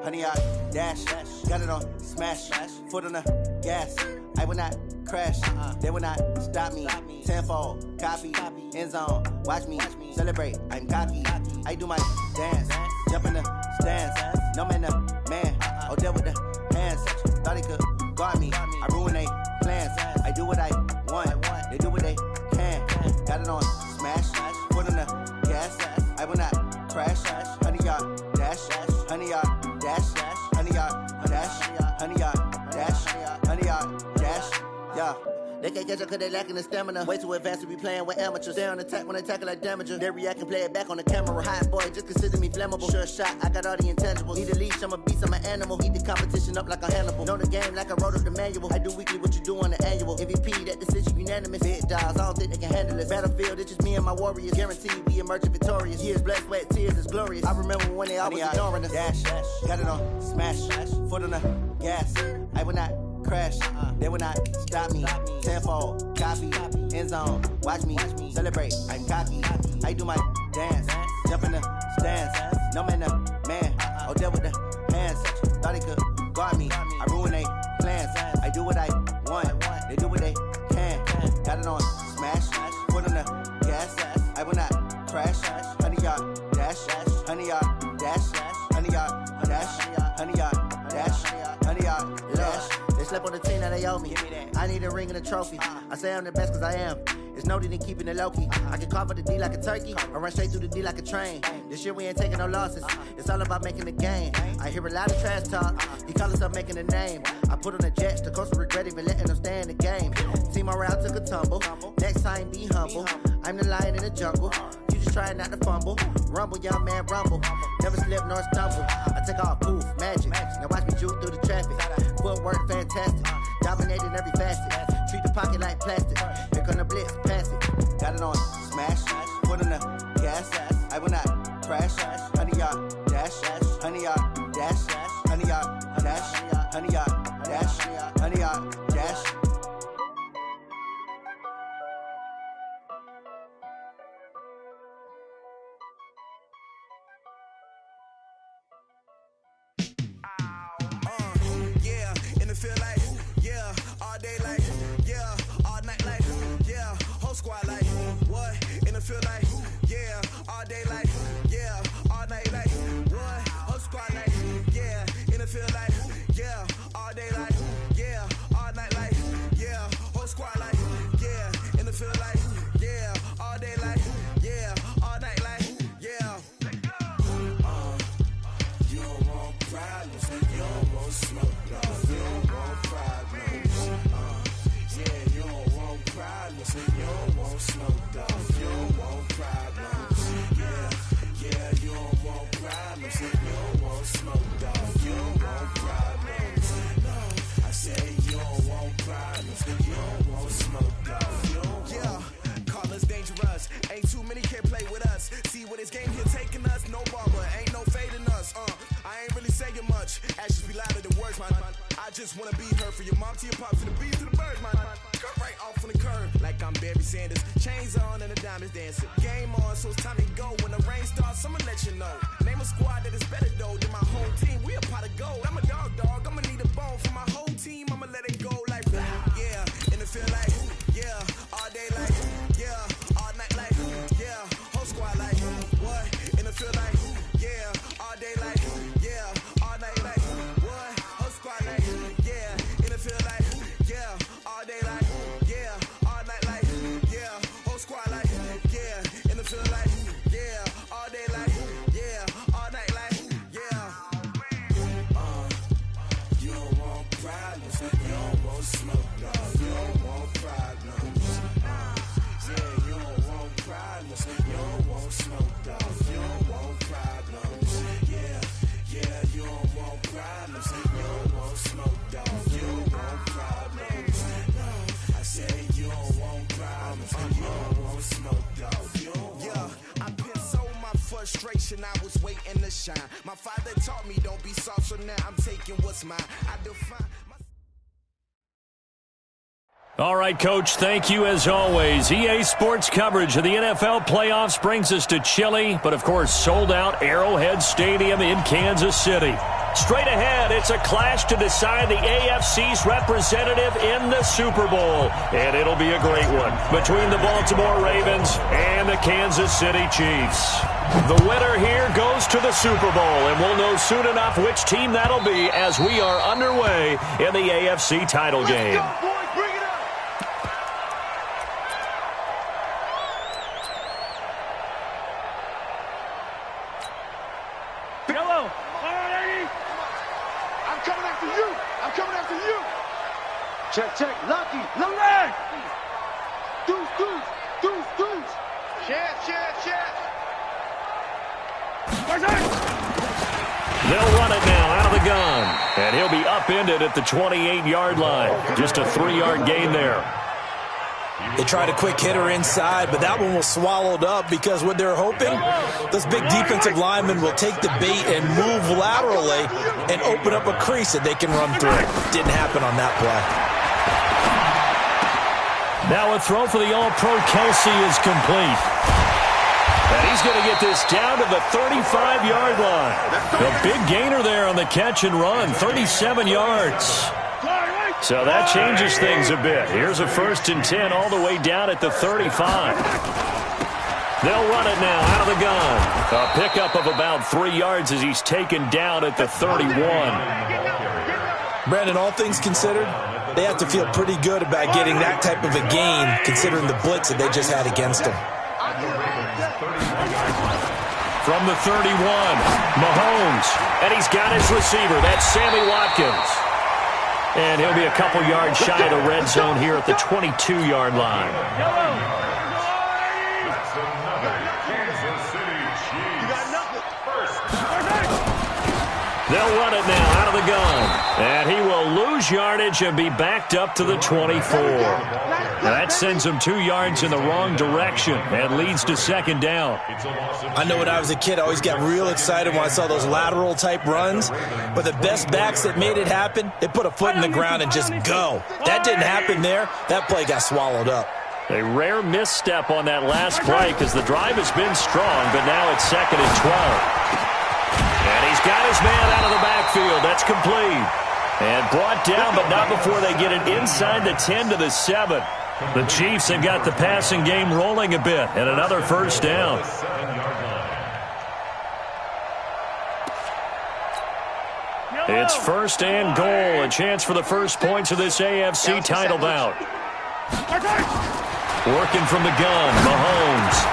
100-yard dash. Got it on smash. Foot on the gas. I will not crash. They will not stop me. Tenfold, copy, end zone. Watch me celebrate. I'm cocky. I do my dance. Jump in the stands. No man, the man. Oh, there with the hands. Thought he could guard me. I ruin they plans. I do what I want. They do what they can. Got it on smash. Foot on the gas. I will not crash. 100-yard dash. 100-yard dash. 100-yard dash. 100-yard dash. 100-yard dash. Yeah. They can't catch up cause they lacking the stamina. Way too advanced to be playing with amateurs. Stay on attack when they tackle like damager. They react and play it back on the camera. Hot boy, just consider me flammable. Sure shot, I got all the intangibles. Need a leash, I'm a beast, I'm an animal. Eat the competition up like a Hannibal. Know the game like I wrote up the manual. I do weekly what you do on the annual. MVP, that decision unanimous. Big dogs, I don't think they can handle it. Battlefield, it's just me and my warriors. Guaranteed we emerging victorious. Years, blood, sweat, tears, it's glorious. I remember when they always ignoring us. Dash, got it on smash. Foot on the gas. I will not crash. They will not stop me. Tenfold, copy, end zone. Watch me celebrate. I'm cocky. I do my dance. Jump in the stands. No man, the man. Oh, there with the hands. Thought he could guard me. I ruin they plans. I do what I want. They do what they can. Got it on smash. Foot on the gas. I will not crash. 100-yard dash. 100-yard dash. 100-yard dash. 100-yard dash. 100-yard dash. They slept on the team that they owe me. I need a ring and a trophy. I say I'm the best cause I am. It's noted in keeping it low-key. I can carve up the D like a turkey or run straight through the D like a train. This year we ain't taking no losses. It's all about making the game. I hear a lot of trash talk. He call himself making a name. I put on the Jets. The coach will regret even letting them stay in the game. Team morale took a tumble. Next time be humble. I'm the lion in the jungle. You just try not to fumble. Rumble, young man, rumble. Never slip nor stumble. I take off poof, magic. Now watch me juke through the traffic. Footwork fantastic. Dominating every facet. Treat the pocket like plastic. Here come the blitz, pass it. Got it on smash. Foot on the gas. I will not crash. 100-yard dash. 100-yard dash. 100-yard dash. 100-yard dash. 100-yard dash. Feel like, yeah, all day like, yeah, all night like, yeah, whole squad like, what? In the feel like, yeah, all day like, yeah, all night like, what? Whole squad like, yeah, in the feel like, yeah, all day like, yeah, all night like, yeah, whole squad like, yeah, in the feel like, yeah, all day like, yeah, all night like, yeah. You don't want problems, you don't want smoke, no. You don't want smoke, dog. You don't want problems. Yeah, you don't want problems. You don't want smoke, dog. You don't want problems. No, I say you don't want problems. You don't want smoke, dog. You don't want. Call us dangerous. Ain't too many can play with us. See what this game here taking us. No barber, ain't no fading us. I ain't really saying much. Actions be louder than words, man. I just wanna be heard. For your mom to your pops, to the bees to the birds, man. Cut right off on the curb, like I'm Barry Sanders. Chains on and the diamonds dancing. Game on, so it's time to go. When the rain starts, I'ma let you know. Name a squad that is better though than my whole team. We a pot of gold. I'm a dog. I'ma need a bone for my whole team. I'ma let it go like, yeah. And it feel like, yeah, all day like, yeah, all night like, yeah, whole squad like, what? And it feel like, yeah, all day like, yeah, all night like, what? Whole squad like, yeah, and it feel like, yeah, all day like, yeah, all night like, yeah, whole squad like, yeah, and it feel like, yeah, all day like, yeah, all night like, yeah. You don't want problems, you don't want smoke, dog. You don't want problems. Yeah, you don't want problems, you don't want smoke, dog. You don't want problems. Yeah, you don't want problems, you don't want smoke, dog. You don't want problems. No, I say you don't want problems, you don't want smoke, dog. You don't want. Yeah, I put so my frustration, I was waiting to shine. My father taught me don't be soft, so now I'm taking what's mine. I define my. All right, Coach, thank you as always. EA Sports coverage of the NFL playoffs brings us to chilly, but of course sold-out Arrowhead Stadium in Kansas City. Straight ahead, it's a clash to decide the AFC's representative in the Super Bowl. And it'll be a great one between the Baltimore Ravens and the Kansas City Chiefs. The winner here goes to the Super Bowl, and we'll know soon enough which team that'll be as we are underway in the AFC title game. Let's go, boys. Bring it up. Yellow. All right, I'm coming after you. I'm coming after you. check. Lucky. Look leg. Deuce. Chance. They'll run it now out of the gun, and he'll be upended at the 28-yard line. Just a 3-yard gain there. They tried a quick hitter inside, but that one was swallowed up because what they're hoping, those big defensive linemen will take the bait and move laterally and open up a crease that they can run through. Didn't happen on that play. Now a throw for the All-Pro Kelsey is complete. And he's going to get this down to the 35-yard line. A big gainer there on the catch and run, 37 yards. So that changes things a bit. Here's a 1st and 10 all the way down at the 35. They'll run it now out of the gun. A pickup of about 3 yards as he's taken down at the 31. Brandon, all things considered, they have to feel pretty good about getting that type of a gain considering the blitz that they just had against them. From the 31, Mahomes. And he's got his receiver. That's Sammy Watkins. And he'll be a couple yards shy of the red zone here at the 22-yard line. They'll run it now out of the gun. And he will lose yardage and be backed up to the 24. Now that sends him 2 yards in the wrong direction and leads to 2nd down. I know when I was a kid, I always got real excited when I saw those lateral-type runs. But the best backs that made it happen, they put a foot in the ground and just go. That didn't happen there. That play got swallowed up. A rare misstep on that last play because the drive has been strong, but now it's 2nd and 12. And he's got his man out of the backfield. That's complete. And brought down, but not before they get it inside the 10 to the 7. The Chiefs have got the passing game rolling a bit, and another 1st down. It's 1st and goal, a chance for the first points of this AFC title bout. Working from the gun, Mahomes.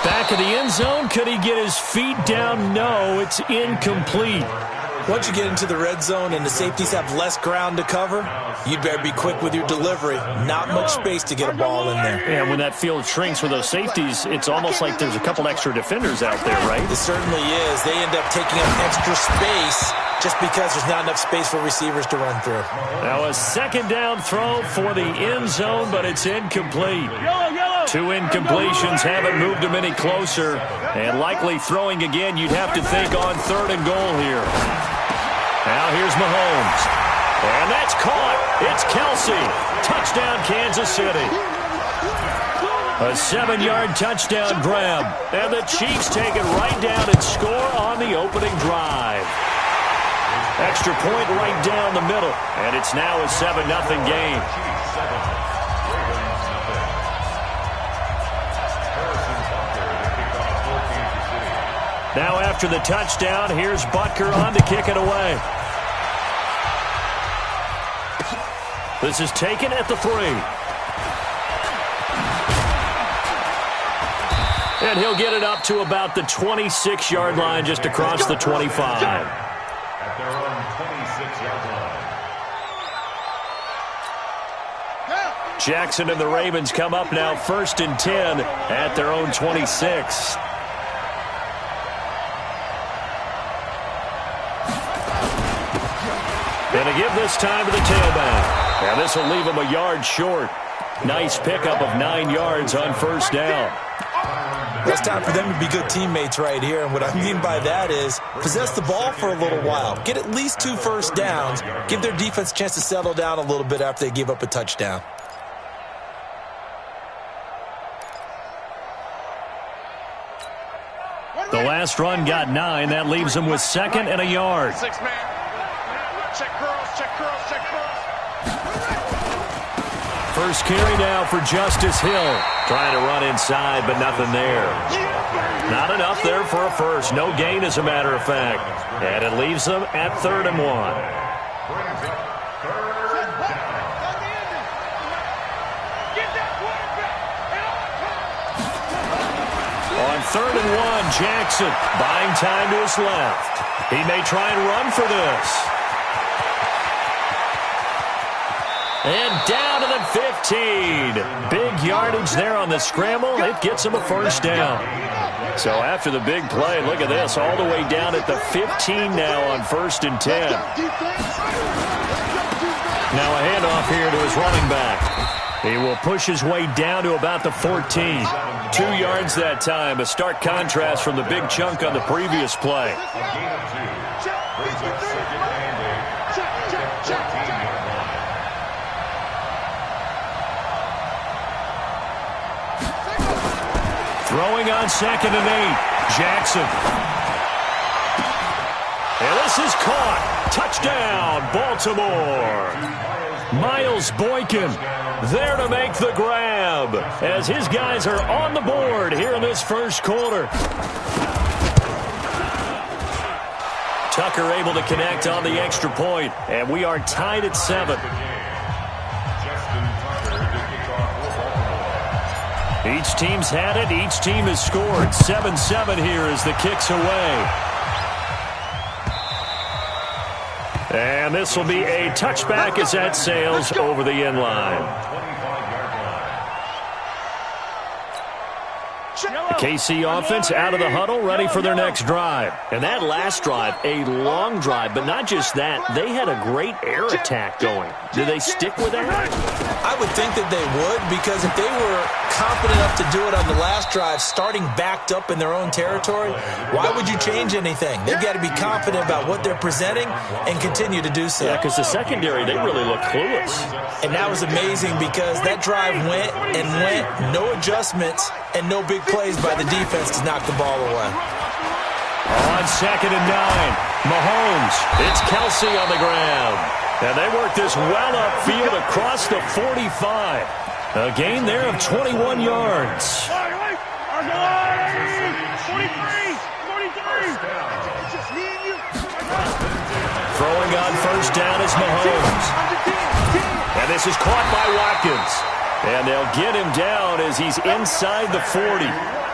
Back of the end zone, could he get his feet down? No, it's incomplete. Once you get into the red zone and the safeties have less ground to cover, you'd better be quick with your delivery. Not much space to get a ball in there. Yeah, when that field shrinks with those safeties, it's almost like there's a couple extra defenders out there, right? It certainly is. They end up taking up extra space just because there's not enough space for receivers to run through. Now a 2nd down throw for the end zone, but it's incomplete. 2 incompletions haven't moved him any closer. And likely throwing again, you'd have to think on 3rd and goal here. Now here's Mahomes. And that's caught. It's Kelsey. Touchdown, Kansas City. A 7-yard touchdown grab. And the Chiefs take it right down and score on the opening drive. Extra point right down the middle. And it's now a 7-0 game. Now after the touchdown, here's Butker on to kick it away. This is taken at the 3. And he'll get it up to about the 26-yard line just across the 25. At their own 26-yard line. Jackson and the Ravens come up now 1st and 10 at their own 26. And a give this time to the tailback. And this will leave him a yard short. Nice pickup of 9 yards on 1st down. It's time for them to be good teammates right here. And what I mean by that is possess the ball for a little while. Get at least 2 1st downs. Give their defense a chance to settle down a little bit after they give up a touchdown. The last run got 9. That leaves him with second and a yard. 6 man. Check curls, check curls, check curls. First carry now for Justice Hill. Trying to run inside, but nothing there. Not enough there for a first. No gain, as a matter of fact. And it leaves them at 3rd and 1. On 3rd and 1, Jackson buying time to his left. He may try and run for this. And down to the 15. Big yardage there on the scramble. It gets him a first down. So after the big play, look at this, all the way down at the 15 now on 1st and 10. Now a handoff here to his running back. He will push his way down to about the 14. 2 yards that time, a stark contrast from the big chunk on the previous play. Throwing on 2nd and 8, Jackson. And this is caught. Touchdown, Baltimore. Miles Boykin there to make the grab as his guys are on the board here in this first quarter. Tucker able to connect on the extra point, and we are tied at 7. Each team's had it. Each team has scored. 7-7 here as the kick's away. And this will be a touchback as that sails over the end line. The KC offense out of the huddle, ready for their next drive. And that last drive, a long drive, but not just that. They had a great air attack going. Do they stick with that? I would think that they would, because if they were confident enough to do it on the last drive, starting backed up in their own territory, why would you change anything? They've got to be confident about what they're presenting and continue to do so. Yeah, because the secondary, they really look clueless. And that was amazing because that drive went and went, no adjustments, and no big plays by the defense to knock the ball away. On 2nd and 9, Mahomes. It's Kelsey on the ground. And they work this well upfield across the 45. A gain there of 21 yards. 43, 43. Throwing on first down is Mahomes. And this is caught by Watkins. And they'll get him down as he's inside the 40.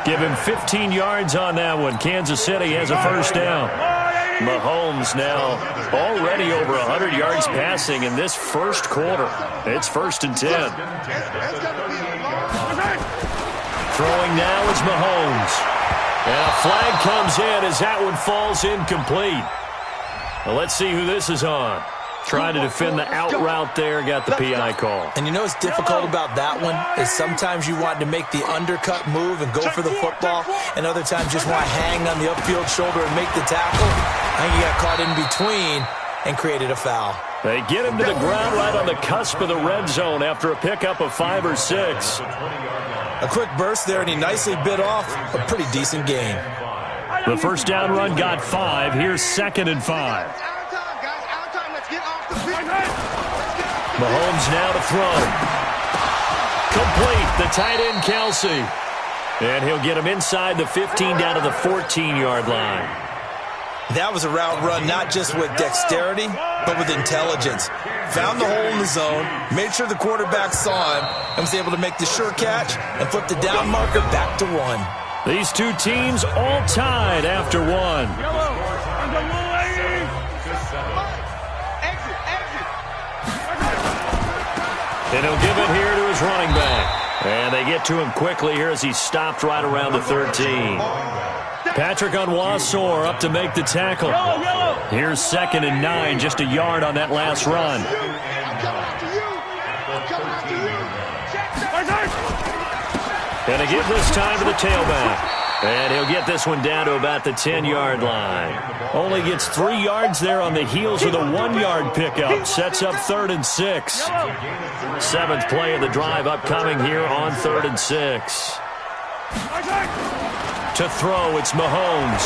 Give him 15 yards on that one. Kansas City has a first down. Mahomes now already over 100 yards passing in this first quarter. It's 1st and 10. Throwing now is Mahomes. And a flag comes in as that one falls incomplete. Well, let's see who this is on. Trying to defend the out route there, got the PI call. And you know what's difficult about that one is sometimes you want to make the undercut move and go for the football, and other times just want to hang on the upfield shoulder and make the tackle. I think he got caught in between and created a foul. They get him to the ground right on the cusp of the red zone after a pickup of 5 or 6. A quick burst there, and he nicely bit off a pretty decent gain. The first down run got 5. Here's 2nd and 5. Mahomes now to throw. Complete, the tight end Kelsey. And he'll get him inside the 15 down to the 14-yard line. That was a route run not just with dexterity, but with intelligence. Found the hole in the zone, made sure the quarterback saw him, and was able to make the sure catch and flip the down marker back to 1. These two teams all tied after 1. And he'll give it here to his running back. And they get to him quickly here as he stopped right around the 13. Patrick Onwuasor up to make the tackle. Here's 2nd and 9, just a yard on that last run. And a give this time to the tailback. And he'll get this one down to about the 10-yard line. Only gets 3 yards there on the heels of the 1-yard pickup. Sets up 3rd and 6. 7th play of the drive upcoming here on 3rd and 6. To throw, it's Mahomes.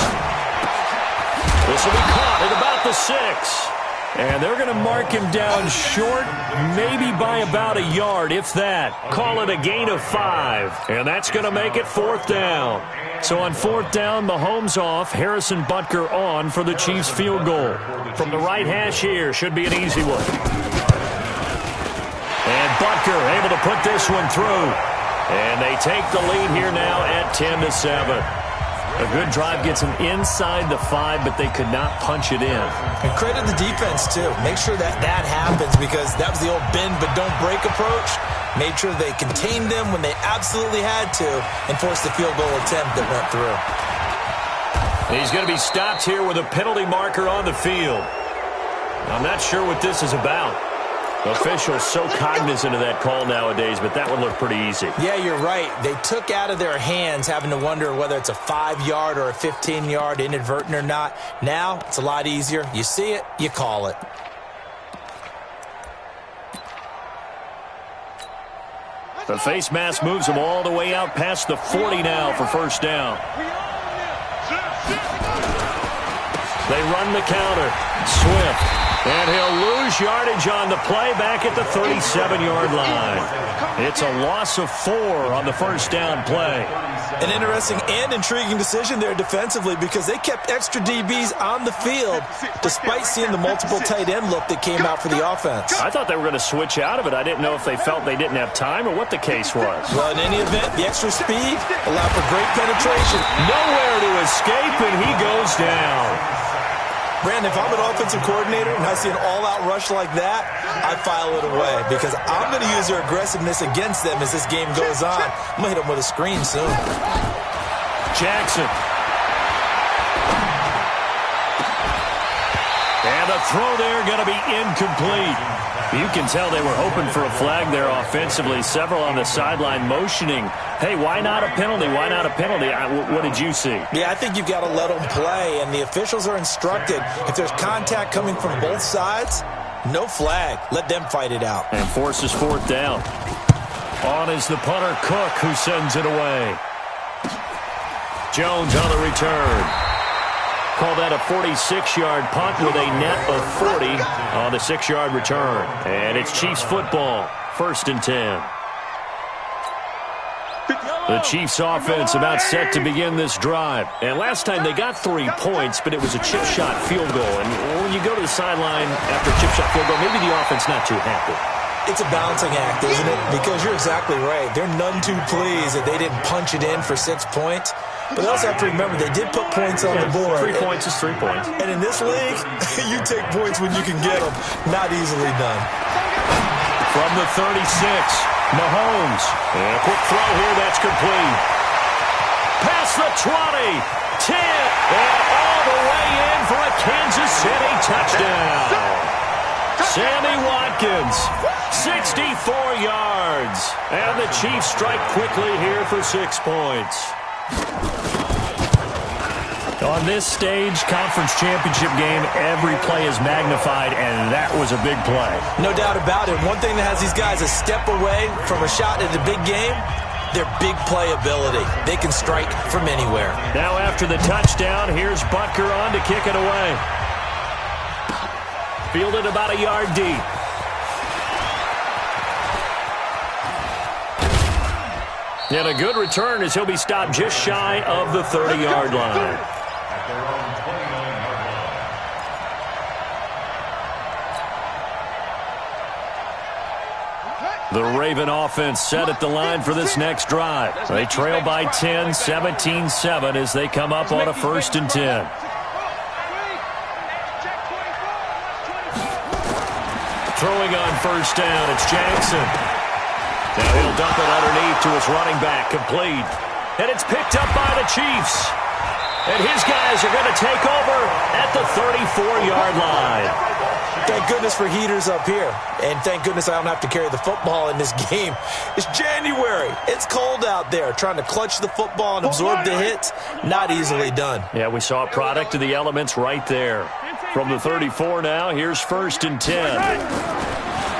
This will be caught at about the 6. And they're going to mark him down short, maybe by about a yard, if that. Call it a gain of 5. And that's going to make it 4th down. So on 4th down, Mahomes off, Harrison Butker on for the Chiefs field goal. From the right hash here, should be an easy one. And Butker able to put this one through. And they take the lead here now at 10-7. A good drive gets them inside the 5, but they could not punch it in. And credit the defense, too. Make sure that happens because that was the old bend but don't break approach. Made sure they contained them when they absolutely had to and forced the field goal attempt that went through. He's going to be stopped here with a penalty marker on the field. I'm not sure what this is about. Officials so cognizant of that call nowadays, but that would look pretty easy. Yeah, you're right. They took out of their hands having to wonder whether it's a 5-yard or a 15-yard, inadvertent or not. Now, it's a lot easier. You see it, you call it. The face mask moves them all the way out past the 40 now for 1st down. They run the counter. Swift. And he'll lose yardage on the play back at the 37-yard line. It's a loss of 4 on the 1st down play. An interesting and intriguing decision there defensively because they kept extra DBs on the field despite seeing the multiple tight end look that came out for the offense. I thought they were going to switch out of it. I didn't know if they felt they didn't have time or what the case was. Well, in any event, the extra speed allowed for great penetration. Nowhere to escape, and he goes down. Brandon, if I'm an offensive coordinator and I see an all-out rush like that, I file it away because I'm going to use their aggressiveness against them as this game goes on. I'm going to hit them with a screen soon. Jackson. And the throw there going to be incomplete. You can tell they were hoping for a flag there offensively. Several on the sideline motioning, hey, why not a penalty? Why not a penalty? What did you see? Yeah, I think you've got to let them play, and the officials are instructed. If there's contact coming from both sides, no flag. Let them fight it out. And forces 4th down. On is the punter, Cook, who sends it away. Jones on the return. Call that a 46-yard punt with a net of 40 on the 6-yard return. And it's Chiefs football, 1st and 10. The Chiefs offense about set to begin this drive. And last time they got 3 points, but it was a chip shot field goal. And when you go to the sideline after a chip shot field goal, maybe the offense not too happy. It's a balancing act, isn't it? Because you're exactly right. They're none too pleased that they didn't punch it in for 6 points. But they also have to remember they did put points on the board. 3 points is 3 points. And in this league, you take points when you can get them. Not easily done. From the 36, Mahomes. And a quick throw here, that's complete. Past the 20, 10, and all the way in for a Kansas City touchdown. Sammy Watkins, 64 yards. And the Chiefs strike quickly here for 6 points. On this stage, conference championship game, every play is magnified, and that was a big play. No doubt about it. One thing that has these guys a step away from a shot at a big game, their big play ability. They can strike from anywhere. Now after the touchdown, here's Butker on to kick it away. Fielded about a yard deep. And a good return as he'll be stopped just shy of the 30-yard line. The Raven offense set at the line for this next drive. They trail by 10, 17-7 as they come up on a 1st and 10. Throwing on 1st down, it's Jackson. Now he'll dump it underneath to his running back, complete. And it's picked up by the Chiefs. And his guys are going to take over at the 34-yard line. Thank goodness for heaters up here. And thank goodness I don't have to carry the football in this game. It's January. It's cold out there. Trying to clutch the football and absorb the hits, not easily done. Yeah, we saw a product of the elements right there. From the 34 now, here's 1st and 10.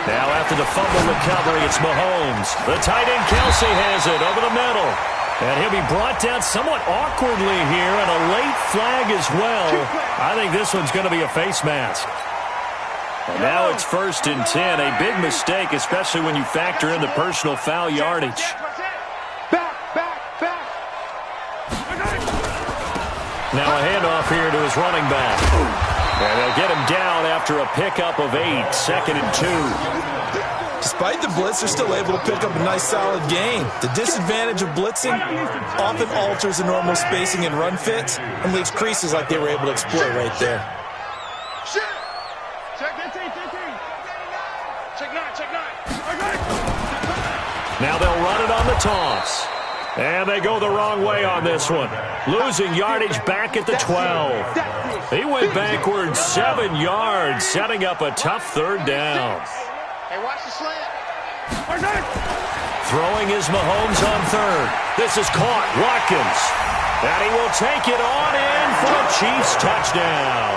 Now after the fumble recovery, it's Mahomes. The tight end Kelsey has it over the middle. And he'll be brought down somewhat awkwardly here, and a late flag as well. I think this one's going to be a face mask. And now it's 1st and 10. A big mistake, especially when you factor in the personal foul yardage. Now a handoff here to his running back. And they'll get him down after a pickup of 8, 2nd and 2. Despite the blitz, they're still able to pick up a nice, solid gain. The disadvantage of blitzing often alters the normal spacing and run fits and leaves creases like they were able to exploit right there. Now they'll run it on the toss. And they go the wrong way on this one. Losing yardage back at the 12. He went backwards 7 yards, setting up a tough 3rd down. Hey, watch the slant. Throwing is Mahomes on 3rd. This is caught. Watkins. And he will take it on in for a Chiefs touchdown.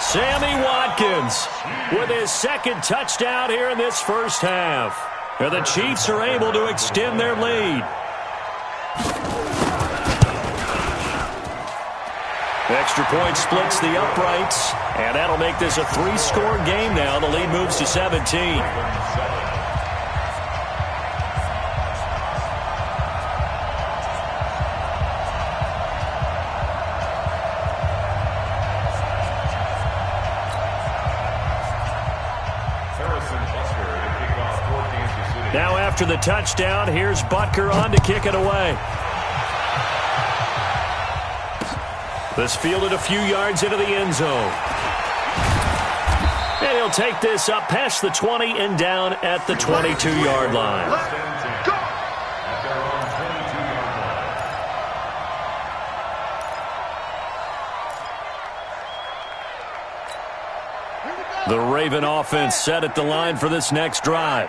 Sammy Watkins with his 2nd touchdown here in this first half. And the Chiefs are able to extend their lead. Extra point splits the uprights, and that'll make this a 3-score game now. The lead moves to 17. Now after the touchdown, here's Butker on to kick it away. This fielded a few yards into the end zone. And he'll take this up past the 20 and down at the 22-yard line. The Raven offense set at the line for this next drive.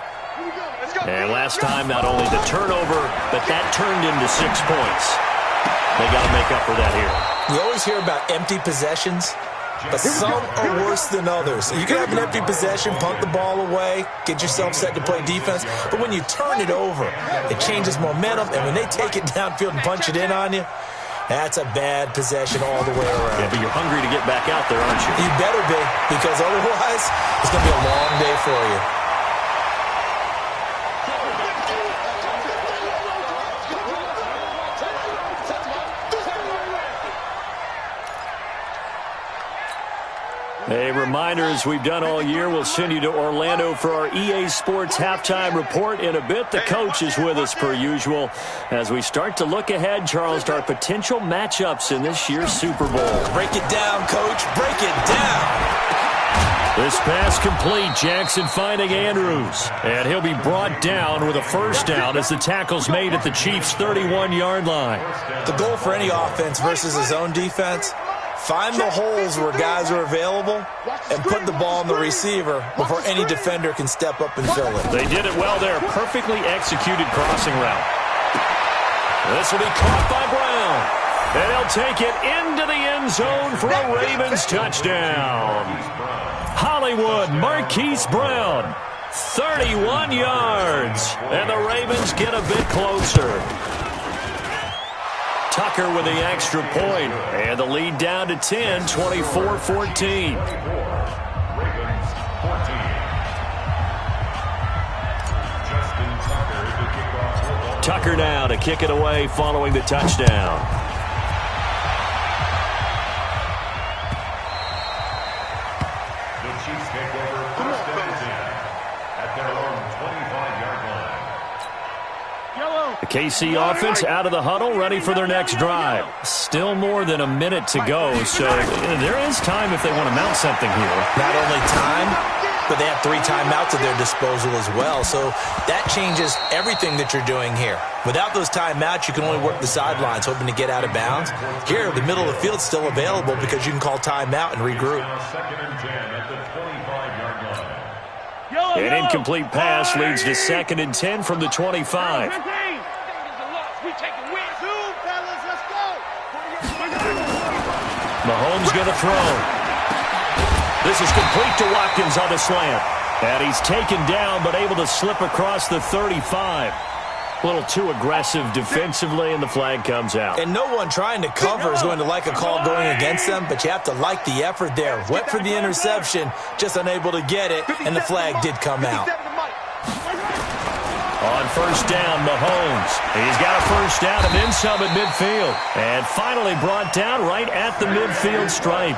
And last time, not only the turnover, but that turned into 6 points. They got to make up for that here. You always hear about empty possessions, but some are worse than others. You can have an empty possession, punt the ball away, get yourself set to play defense, but when you turn it over, it changes momentum, and when they take it downfield and punch it in on you, that's a bad possession all the way around. Yeah, but you're hungry to get back out there, aren't you? You better be, because otherwise, it's going to be a long day for you. A reminder, as we've done all year, we'll send you to Orlando for our EA Sports halftime report in a bit. The coach is with us per usual as we start to look ahead, Charles, to our potential matchups in this year's Super Bowl. Break it down, Coach. Break it down. This pass complete. Jackson finding Andrews. And he'll be brought down with a 1st down as the tackle's made at the Chiefs' 31-yard line. The goal for any offense versus his own defense, find the holes where guys are available and put the ball on the receiver before any defender can step up and fill it. They did it well there. Perfectly executed crossing route. This will be caught by Brown. And he'll take it into the end zone for a Ravens touchdown. Hollywood Marquise Brown, 31 yards. And the Ravens get a bit closer. Tucker with the extra point, and the lead down to 10, 24-14. Tucker now to kick it away following the touchdown. The Chiefs take over 1st and 10 at their own 25-yard line. The KC offense out of the huddle, ready for their next drive. Still more than a minute to go, so there is time if they want to mount something here. Not only time, but they have 3 timeouts at their disposal as well, so that changes everything that you're doing here. Without those timeouts, you can only work the sidelines, hoping to get out of bounds. Here, the middle of the field is still available because you can call timeout and regroup. 2nd and 10 at the 25-yard line. An incomplete pass leads to 2nd and 10 from the 25. Mahomes going to throw. This is complete to Watkins on the slant. And he's taken down but able to slip across the 35. A little too aggressive defensively, and the flag comes out. And no one trying to cover is going to like a call going against them, but you have to like the effort there. Went for the interception, just unable to get it, and the flag did come out. On first down, Mahomes. He's got a first down and then some at midfield. And finally brought down right at the midfield stripe.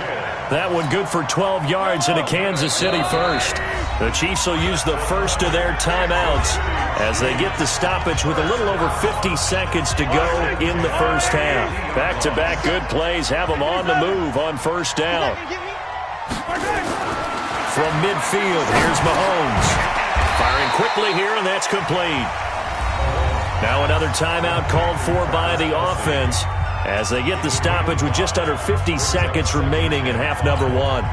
That one good for 12 yards into Kansas City first. The Chiefs will use the first of their timeouts as they get the stoppage with a little over 50 seconds to go in the first half. Back-to-back good plays have them on the move on first down. From midfield, here's Mahomes. Firing quickly here, and that's complete. Now another timeout called for by the offense as they get the stoppage with just under 50 seconds remaining in half number one.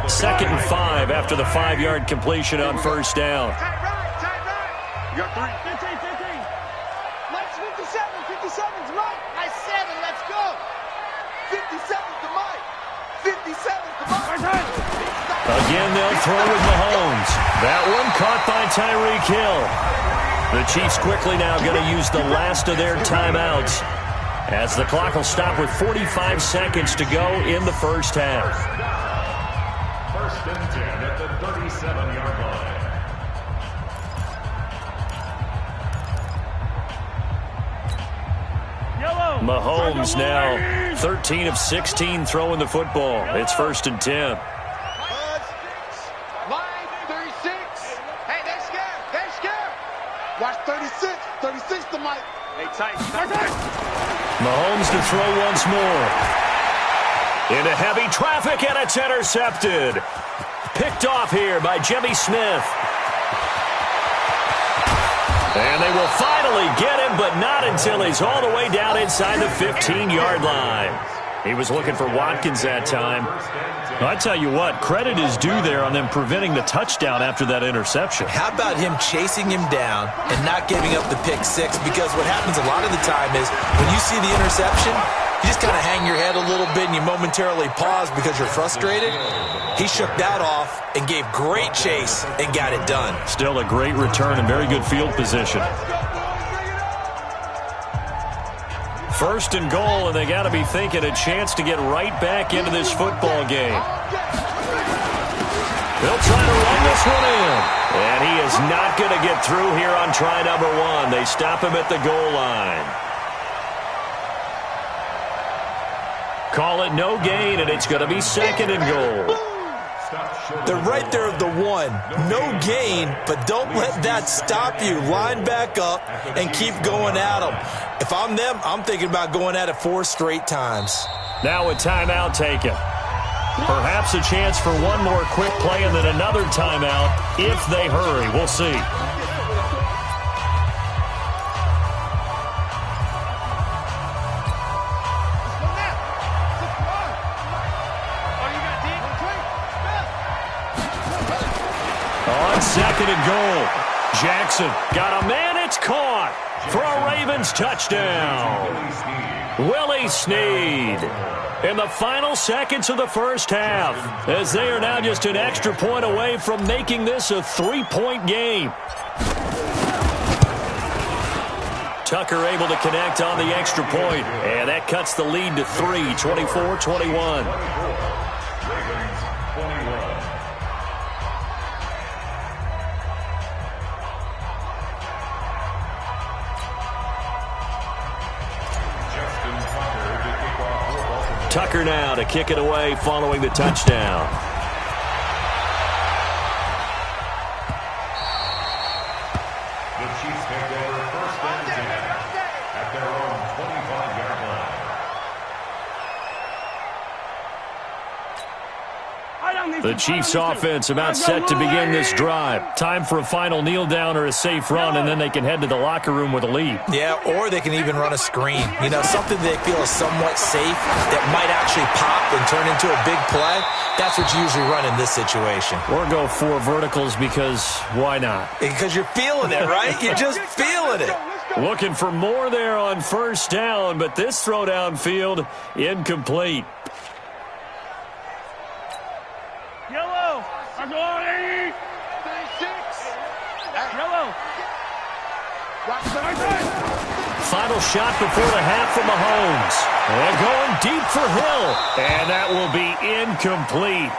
2nd and 5 after the 5-yard completion on first down. You got 3. 15. Mike's 57. 57's Mike. Nice 7. Let's go. 57's to Mike. 57's to Mike. Again, they'll throw with Mahomes. That one caught by Tyreek Hill. The Chiefs quickly now going to use the last of their timeouts as the clock will stop with 45 seconds to go in the first half. 1st and 10 at the 37-yard line. Mahomes now 13 of 16 throwing the football. It's 1st and 10. Line 36. Hey, they're scared. They're scared. Watch 36. 36 to Mike. Hey, tight. Mahomes to throw once more. Into heavy traffic, and it's intercepted. Picked off here by Jimmy Smith. And they will finally get him, but not until he's all the way down inside the 15-yard line. He was looking for Watkins that time. I tell you what, credit is due there on them preventing the touchdown after that interception. How about him chasing him down and not giving up the pick six? Because what happens a lot of the time is when you see the interception, you just kind of hang your head a little bit and you momentarily pause because you're frustrated. He shook that off and gave great chase and got it done. Still a great return and very good field position. 1st and goal, and they got to be thinking a chance to get right back into this football game. They'll try to run this one in. And he is not going to get through here on try number 1. They stop him at the goal line. Call it no gain, and it's going to be 2nd and goal. They're right there at the 1. No gain, but don't let that stop you. Line back up and keep going at them. If I'm them, I'm thinking about going at it 4 straight times. Now a timeout taken. Perhaps a chance for one more quick play and then another timeout if they hurry. We'll see. On 2nd and goal, Jackson got a man. It's caught for a Ravens touchdown. Willie Snead in the final seconds of the first half as they are now just an extra point away from making this a 3-point game. Tucker able to connect on the extra point, and that cuts the lead to 3, 24-21. Tucker now to kick it away following the touchdown. The Chiefs take over 1st and 10 at their own 25-yard line. The Chiefs offense about set to begin this drive. Time for a final kneel down or a safe run, and then they can head to the locker room with a lead. Yeah, or they can even run a screen. You know, something they feel is somewhat safe that might actually pop and turn into a big play. That's what you usually run in this situation. Or go 4 verticals because why not? Because you're feeling it, right? You're just feeling it. Looking for more there on first down, but this throw downfield incomplete. Yellow. I'm going 36. Yellow. Watch the final shot before the half from Mahomes. And going deep for Hill. And that will be incomplete.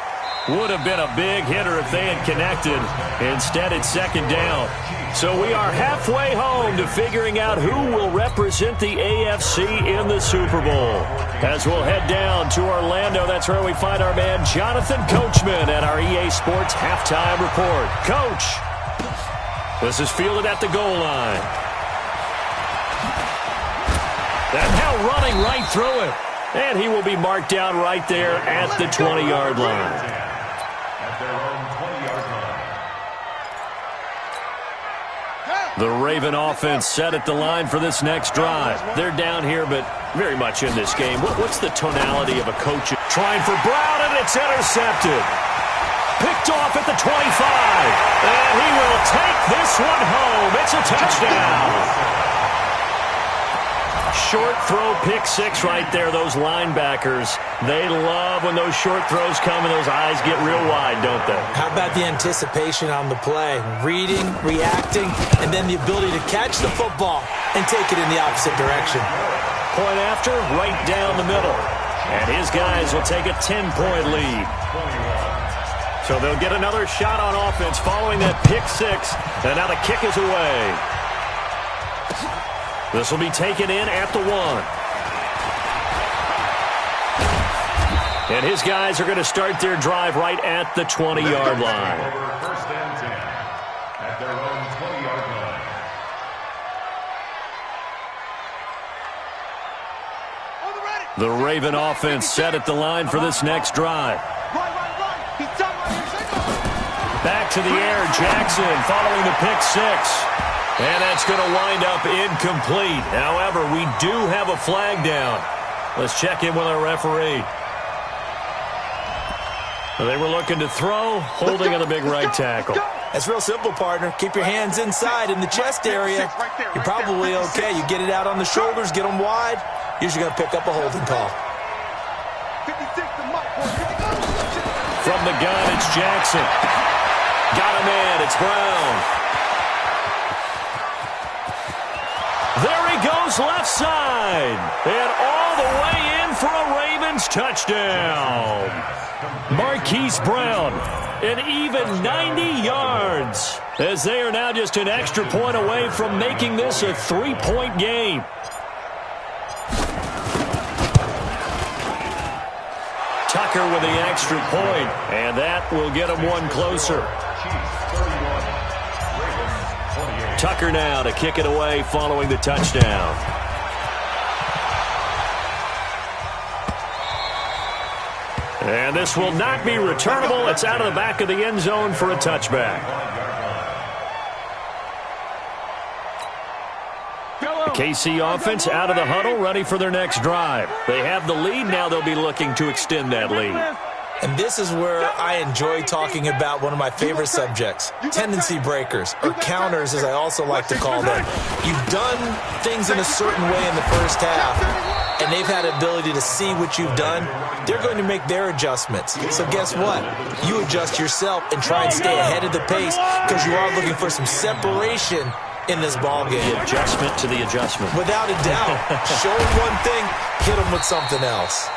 Would have been a big hitter if they had connected. Instead, it's second down. So we are halfway home to figuring out who will represent the AFC in the Super Bowl. As we'll head down to Orlando, that's where we find our man Jonathan Coachman at our EA Sports Halftime Report. Coach, this is fielded at the goal line. And now running right through it. And he will be marked down right there at the 20-yard line. The Raven offense set at the line for this next drive. They're down here, but very much in this game. What's the tonality of a coach? Trying for Brown, and it's intercepted. Picked off at the 25. And he will take this one home. It's a touchdown. Short throw, pick six right there. Those linebackers, they love when those short throws come and those eyes get real wide, don't they? How about the anticipation on the play? Reading, reacting, and then the ability to catch the football and take it in the opposite direction. Point after, right down the middle. And his guys will take a 10-point lead. So they'll get another shot on offense following that pick six. And now the kick is away. This will be taken in at the 1. And his guys are going to start their drive right at the 20-yard line. First and 10 at their own 20-yard line. The Raven offense set at the line for this next drive. Back to the air, Jackson following the pick six. And that's going to wind up incomplete. However, we do have a flag down. Let's check in with our referee. They were looking to throw, holding on the big right tackle. That's real simple, partner. Keep your hands inside in the chest area. You're probably okay. You get it out on the shoulders, get them wide. Usually going to pick up a holding call. From the gun, it's Jackson. Got a man, it's Brown. There he goes left side. And all the way in for a Ravens touchdown. Marquise Brown, an even 90 yards. As they are now just an extra point away from making this a 3-point game. Tucker with the extra point. And that will get him one closer. Tucker now to kick it away following the touchdown. And this will not be returnable. It's out of the back of the end zone for a touchback. The KC offense out of the huddle, ready for their next drive. They have the lead. Now they'll be looking to extend that lead. And this is where I enjoy talking about one of my favorite subjects, tendency breakers, or counters as I also like to call them. You've done things in a certain way in the first half, and they've had the ability to see what you've done. They're going to make their adjustments. So guess what? You adjust yourself and try and stay ahead of the pace because you are looking for some separation in this ball game. The adjustment to the adjustment. Without a doubt. Show them one thing, hit them with something else.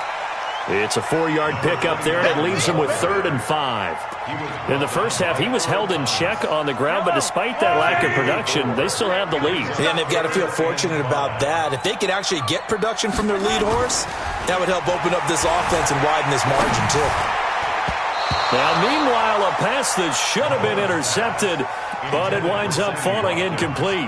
It's a 4-yard pickup there, and it leaves him with 3rd and 5. In the first half, he was held in check on the ground, but despite that lack of production, they still have the lead. And they've got to feel fortunate about that. If they could actually get production from their lead horse, that would help open up this offense and widen this margin, too. Now, meanwhile, a pass that should have been intercepted, but it winds up falling incomplete.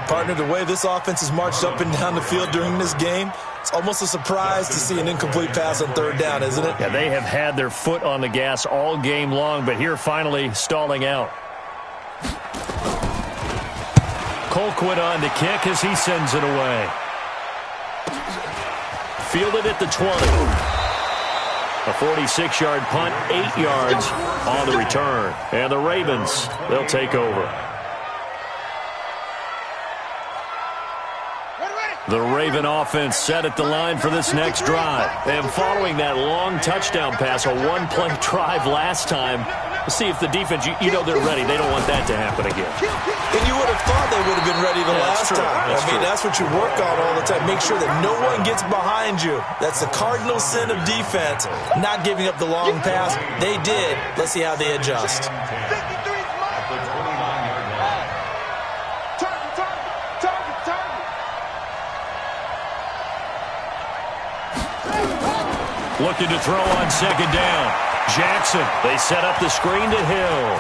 Partner, the way this offense has marched up and down the field during this game, it's almost a surprise to see an incomplete pass on 3rd down, isn't it? Yeah, they have had their foot on the gas all game long, but here finally stalling out. Colquitt on to kick as he sends it away. Fielded at the 20. A 46-yard punt, 8 yards on the return. And the Ravens, they'll take over. The Raven offense set at the line for this next drive. And following that long touchdown pass, a one-play drive last time, See if the defense, you know they're ready. They don't want that to happen again. And you would have thought they would have been ready the last time. That's what you work on all the time. Make sure that no one gets behind you. That's the cardinal sin of defense, not giving up the long pass. They did. Let's see how they adjust. 53 is mine. The 29-yard line. Target. Looking to throw on second down. Jackson, they set up the screen to Hill.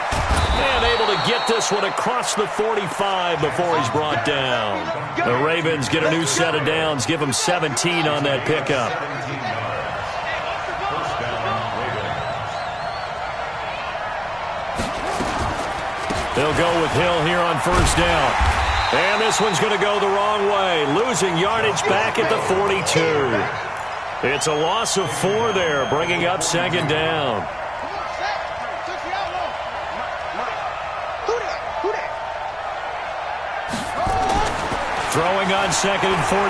And able to get this one across the 45 before he's brought down. The Ravens get a new set of downs, give them 17 on that pickup. 17 yards. First down, Ravens. They'll go with Hill here on first down. And this one's going to go the wrong way. Losing yardage back at the 42. It's a loss of 4 there, bringing up second down. Throwing on second and 14.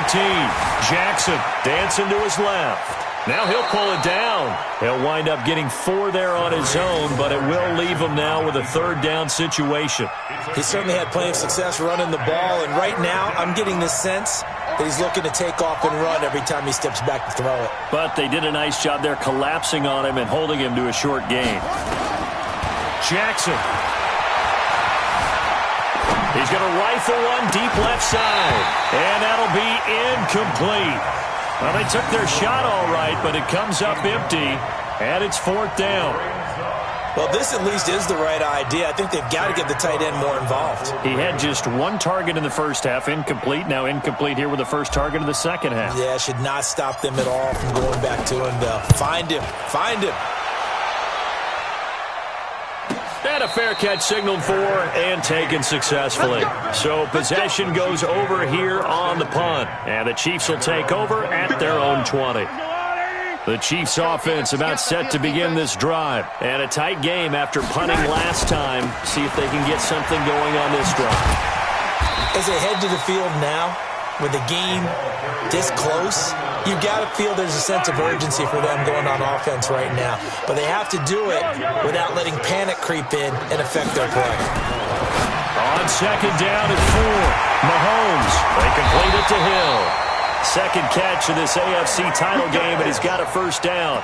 Jackson dancing to his left. Now he'll pull it down. He'll wind up getting 4 there on his own, but it will leave him now with a third down situation. He certainly had plenty of success running the ball, and right now I'm getting the sense that he's looking to take off and run every time he steps back to throw it. But they did a nice job there collapsing on him and holding him to a short gain. Jackson. He's going to rifle one deep left side. And that'll be incomplete. Well, they took their shot all right, but it comes up empty, and it's fourth down. Well, this at least is the right idea. I think they've got to get the tight end more involved. He had just 1 target in the first half, incomplete. Now incomplete here with the first target of the second half. Yeah, should not stop them at all from going back to him, though. Find him. Find him. And a fair catch signaled for and taken successfully. So possession goes over here on the punt. And the Chiefs will take over at their own 20. The Chiefs offense about set to begin this drive. And a tight game after punting last time. See if they can get something going on this drive. As they head to the field now, with the game this close, you've got to feel there's a sense of urgency for them going on offense right now. But they have to do it without letting panic creep in and affect their play. On second down at 4, Mahomes. They complete it to Hill. Second catch of this AFC title game, and he's got a first down.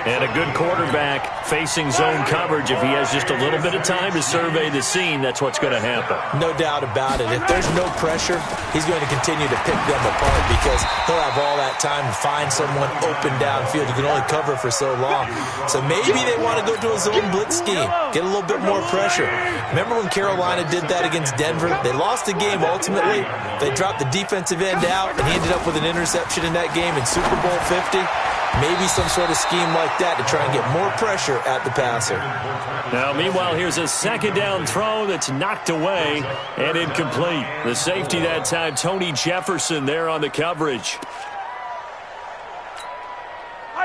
And a good quarterback facing zone coverage. If he has just a little bit of time to survey the scene, that's what's going to happen. No doubt about it. If there's no pressure, he's going to continue to pick them apart because he'll have all that time to find someone open downfield. You can only cover for so long. So maybe they want to go to a zone blitz scheme, get a little bit more pressure. Remember when Carolina did that against Denver? They lost the game ultimately. They dropped the defensive end out, and he ended up with an interception in that game in Super Bowl 50. Maybe some sort of scheme like that to try and get more pressure at the passer. Now, meanwhile, here's a second down throw that's knocked away and incomplete. The safety that time, Tony Jefferson, there on the coverage.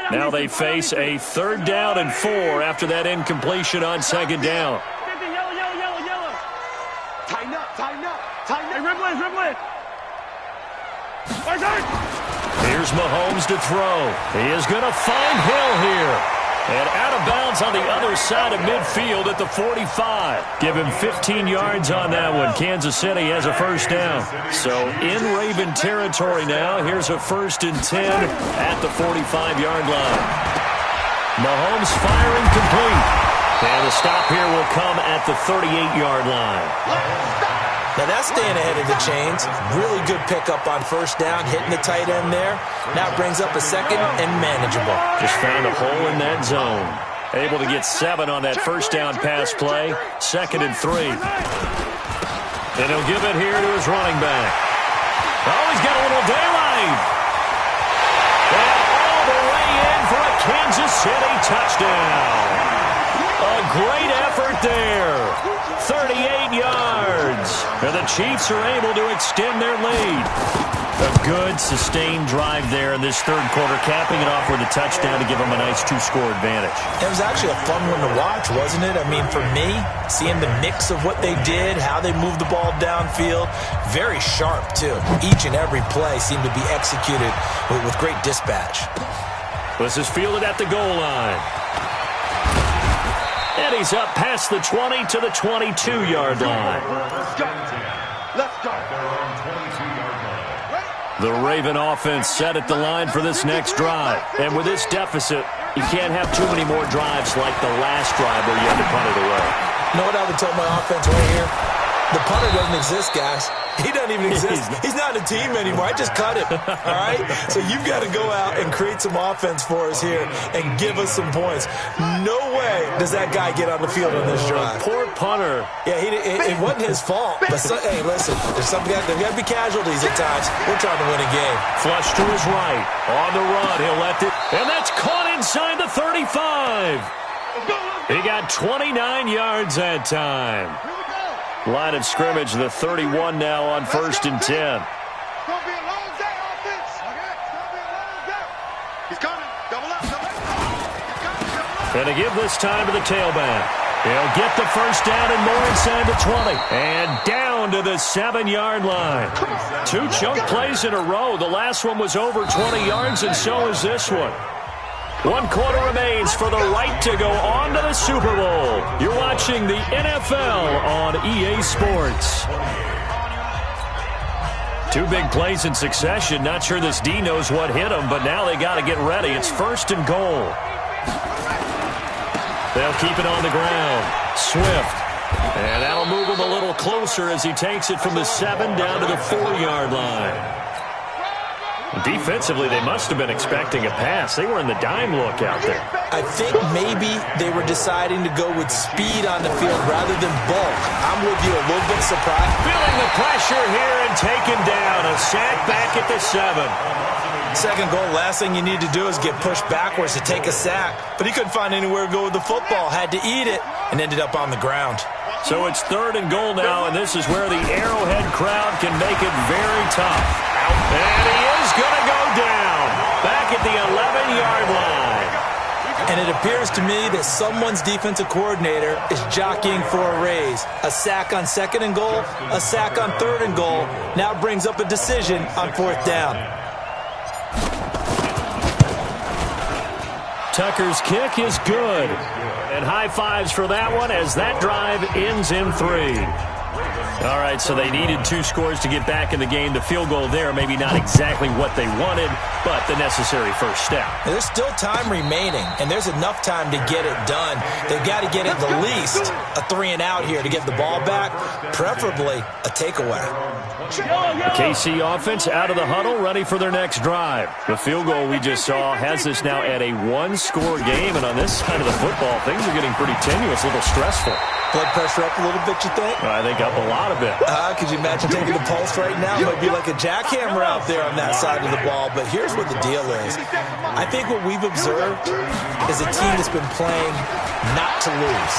Now they face a third down and 4 after that incompletion on second down. Yellow. Tighten up. Hey, dribble it. Here's Mahomes to throw. He is going to find Hill here. And out of bounds on the other side of midfield at the 45. Give him 15 yards on that one. Kansas City has a first down. So in Raven territory now. Here's a 1st and 10 at the 45-yard line. Mahomes firing complete. And the stop here will come at the 38-yard line. Now that's staying ahead of the chains. Really good pickup on first down, hitting the tight end there. Now it brings up a second and manageable. Just found a hole in that zone. Able to get 7 on that first down pass play. 2nd and 3. And he'll give it here to his running back. Oh, he's got a little daylight. And all the way in for a Kansas City touchdown. A great effort there. 38 yards. And the Chiefs are able to extend their lead. A good, sustained drive there in this third quarter, capping it off with a touchdown to give them a nice 2-score advantage. It was actually a fun one to watch, wasn't it? I mean, for me, seeing the mix of what they did, how they moved the ball downfield, very sharp, too. Each and every play seemed to be executed with great dispatch. This is fielded at the goal line. And he's up past the 20 to the 22-yard line. Let's go. The Raven offense set at the line for this next drive. And with this deficit, you can't have too many more drives like the last drive where you had to punt it away. You know what I would tell my offense right here? The punter doesn't exist, guys. He doesn't even exist. He's not a team anymore. I just cut him, all right? So you've got to go out and create some offense for us here and give us some points. No way does that guy get on the field on this drive. Poor punter. Yeah, it wasn't his fault. But, hey, listen, there's got to be casualties at times. We're trying to win a game. Flush to his right. On the run, he'll let it. And that's caught inside the 35. He got 29 yards that time. Line of scrimmage, the 31 now on 1st and 10. It's gonna be a long day, offense. Okay, it's gonna be a long day. He's coming. Double up, double up. He's coming, double up. And to give this time to the tailback. He'll get the first down and more inside the 20. And down to the 7-yard line. 2 chunk plays in a row. The last one was over 20 yards, and so is this one. 1 quarter remains for the right to go on to the Super Bowl. You're watching the NFL on EA Sports. 2 big plays in succession. Not sure this D knows what hit him, but now they got to get ready. It's 1st and goal. They'll keep it on the ground. Swift. And that'll move him a little closer as he takes it from the 7 down to the 4-yard line. Defensively, they must have been expecting a pass. They were in the dime look out there. I think maybe they were deciding to go with speed on the field rather than bulk. I'm with you, a little bit surprised. Feeling the pressure here and taken down. A sack back at the 7. 2nd goal, last thing you need to do is get pushed backwards to take a sack. But he couldn't find anywhere to go with the football. Had to eat it and ended up on the ground. So it's 3rd and goal now, and this is where the Arrowhead crowd can make it very tough. And he is going to go down back at the 11-yard line. And it appears to me that someone's defensive coordinator is jockeying for a raise. A sack on 2nd and goal, a sack on 3rd and goal. Now brings up a decision on 4th down. Tucker's kick is good. And high fives for that one as that drive ends in 3. All right, so they needed 2 scores to get back in the game. The field goal there, maybe not exactly what they wanted, but the necessary first step. There's still time remaining, and there's enough time to get it done. They've got to get at the least a 3-and-out here to get the ball back, preferably a takeaway. KC offense out of the huddle, ready for their next drive. The field goal we just saw has us now at a 1-score game, and on this side of the football, things are getting pretty tenuous, a little stressful. Blood pressure up a little bit, you think? I think up a lot of it. Could you imagine taking the pulse right now? It might be like a jackhammer out there on that side of the ball. But here's what the deal is. I think what we've observed is a team that's been playing not to lose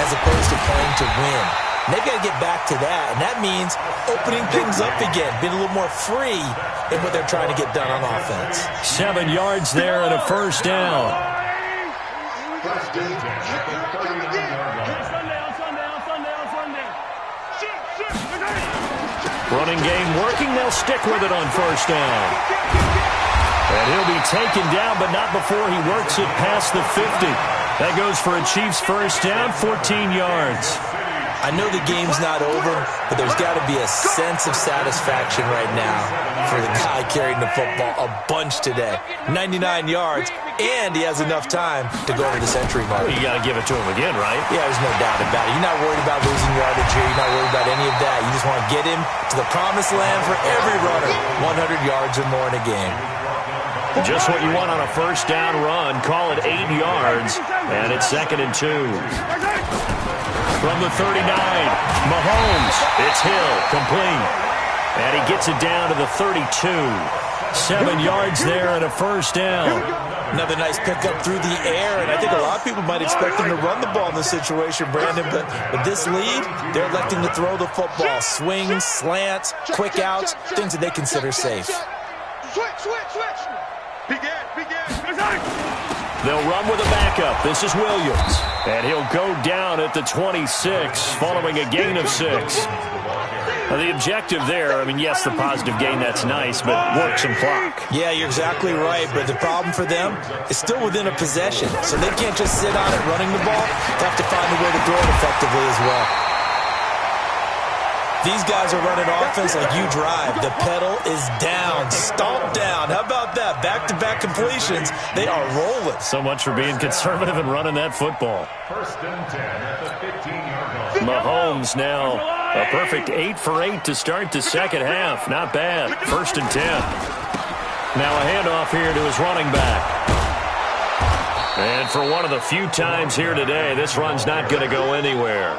as opposed to playing to win. And they've got to get back to that. And that means opening things up again, being a little more free in what they're trying to get done on offense. 7 yards there and a first down. Running game working. They'll stick with it on first down. And he'll be taken down, but not before he works it past the 50. That goes for a Chiefs first down, 14 yards. I know the game's not over, but there's got to be a sense of satisfaction right now for the guy carrying the football a bunch today. 99 yards, and he has enough time to go to the century mark. Well, you got to give it to him again, right? Yeah, there's no doubt about it. You're not worried about losing yardage here. You're not worried about any of that. You just want to get him to the promised land for every runner, 100 yards or more in a game. Just what you want on a first down run. Call it 8 yards, and it's 2nd and 2. From the 39, Mahomes, it's Hill, complete. And he gets it down to the 32. 7 yards there and a first down. Another nice pickup through the air, and I think a lot of people might expect him to run the ball in this situation, Brandon, but with this lead, they're electing to throw the football. Swings, slants, quick outs, things that they consider safe. Switch. They'll run with a backup. This is Williams. And he'll go down at the 26 following a gain of 6. Well, the objective there, I mean, yes, the positive gain, that's nice, but work some clock. Yeah, you're exactly right, but the problem for them is still within a possession, so they can't just sit on it running the ball. They have to find a way to throw it effectively as well. These guys are running offense like you drive. The pedal is down, stomped down. How about that? Back-to-back completions. They are rolling. So much for being conservative and running that football. First and 10 at the 15-yard line. Mahomes now a perfect 8 for 8 to start the second half. Not bad. First and 10. Now a handoff here to his running back. And for one of the few times here today, this run's not going to go anywhere.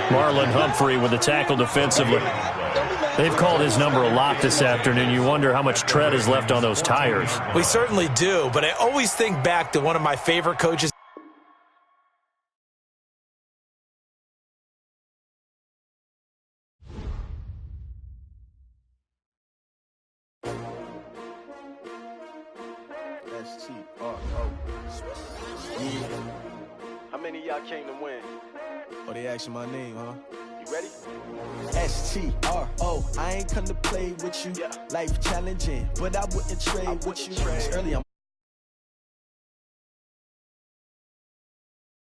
Marlon Humphrey with the tackle defensively. They've called his number a lot this afternoon. You wonder how much tread is left on those tires. We certainly do, but I always think back to one of my favorite coaches. How many of y'all came to win? Oh, they asking my name, huh? You ready? STRO, I ain't come to play with you. Yeah. Life challenging, but I wouldn't trade with you. Early, I'm